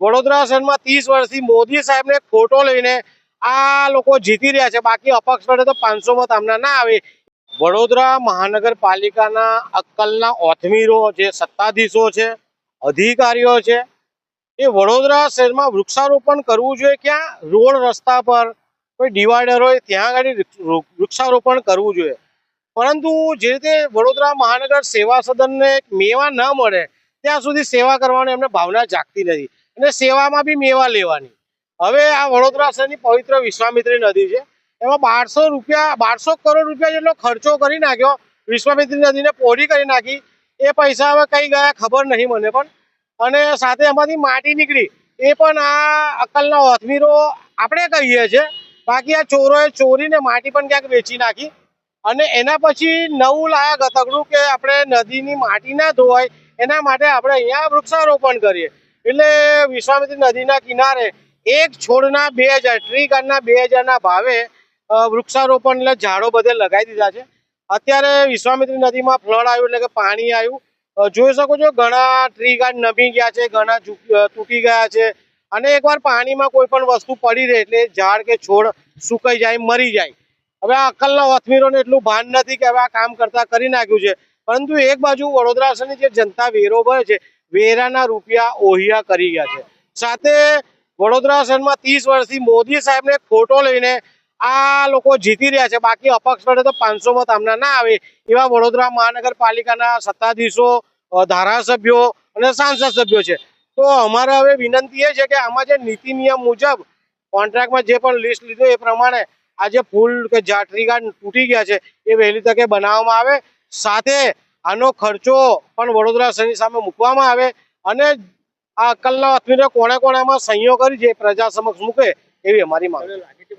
વડોદરા શહેરમાં 30 વર્ષથી મોદી સાહેબને ખોટો લઈને આ લોકો જીતી રહ્યા છે। બાકી અપક્ષ માટે તો 500 મત આમના ના આવે। વડોદરા મહાનગરપાલિકાના અક્કલના ઓથમીરો જે સત્તાધીશો છે, અધિકારીઓ છે, એ વડોદરા શહેરમાં વૃક્ષારોપણ કરવું જોઈએ। ક્યાં રોડ રસ્તા પર કોઈ ડિવાઈડર હોય ત્યાં આગળ વૃક્ષારોપણ કરવું જોઈએ, પરંતુ જે રીતે વડોદરા મહાનગર સેવા સદનને મેવા ન મળે ત્યાં સુધી સેવા કરવાની એમને ભાવના જાગતી નથી, અને સેવામાં બી મેવા લેવાની। હવે આ વડોદરા શહેરની પવિત્ર વિશ્વામિત્રી નદી છે, એમાં 1200 કરોડ રૂપિયા જેટલો ખર્ચો કરી નાખ્યો, વિશ્વામિત્રી નદીને પહોળી કરી નાખી। એ પૈસા હવે કઈ ગયા ખબર નહીં મને પણ, અને સાથે એમાંથી માટી નીકળી એ પણ આ અક્કલના ઓથમીરો આપણે કહીએ છીએ। બાકી આ ચોરોએ ચોરીને માટી પણ ક્યાંક વેચી નાખી, અને એના પછી નવું લાયા ગતકડું કે આપણે નદીની માટી ના ધોવાય એના માટે આપણે અહીંયા વૃક્ષારોપણ કરીએ। એટલે વિશ્વામિત્રી નદીના કિનારે એક છોડના 2000 ટ્રી ગાર્ડના 2000 ના ભાવે વૃક્ષારોપણ એટલે ઝાડો બધે લગાવી દીધા છે। અત્યારે વિશ્વામિત્રી નદીમાં ફ્લડ આવ્યું એટલે કે પાણી આવ્યું, જોઈ શકો છો ઘણા ટ્રી ગાર્ડ નમી ગયા છે, ઘણા તૂટી ગયા છે, અને એકવાર પાણીમાં કોઈ પણ વસ્તુ પડી રહે એટલે ઝાડ કે છોડ સુકાઈ જાય, મરી જાય। હવે આ અક્કલના ઓથમીરોને એટલું ભાન નથી કે હવે આ કામ કરતા કરી નાખ્યું છે, પરંતુ એક બાજુ વડોદરા શહેરની જે જનતા વેરો ભરે છે, વેરાના રૂપિયા ઓહિયા કરી ગયા છે। સાથે વડોદરા શહેરમાં 30 વર્ષથી મોદી સાહેબને ખોટો લઈને આ લોકો જીતી રહ્યા છે। બાકી અપક્ષ માટે તો 500 મત આમના ના આવે એવા વડોદરા મહાનગરપાલિકાના સત્તાધીશો, ધારાસભ્યો અને સાંસદ સભ્યો છે। તો અમારે હવે વિનંતી એ છે કે આમાં જે નીતિ નિયમ મુજબ કોન્ટ્રાક્ટમાં જે પણ લિસ્ટ લીધું એ પ્રમાણે આ જે પુલ કે ટ્રી ગાર્ડ તૂટી ગયા છે એ વહેલી તકે બનાવવામાં આવે, સાથે આનો ખર્ચો પણ વડોદરા શહેરની સામે મૂકવામાં આવે, અને આ અક્કલના ઓથમીરે કોણે કોણે આમાં સહીઓ કરી છે પ્રજા સમક્ષ મૂકે એવી અમારી માંગ છે।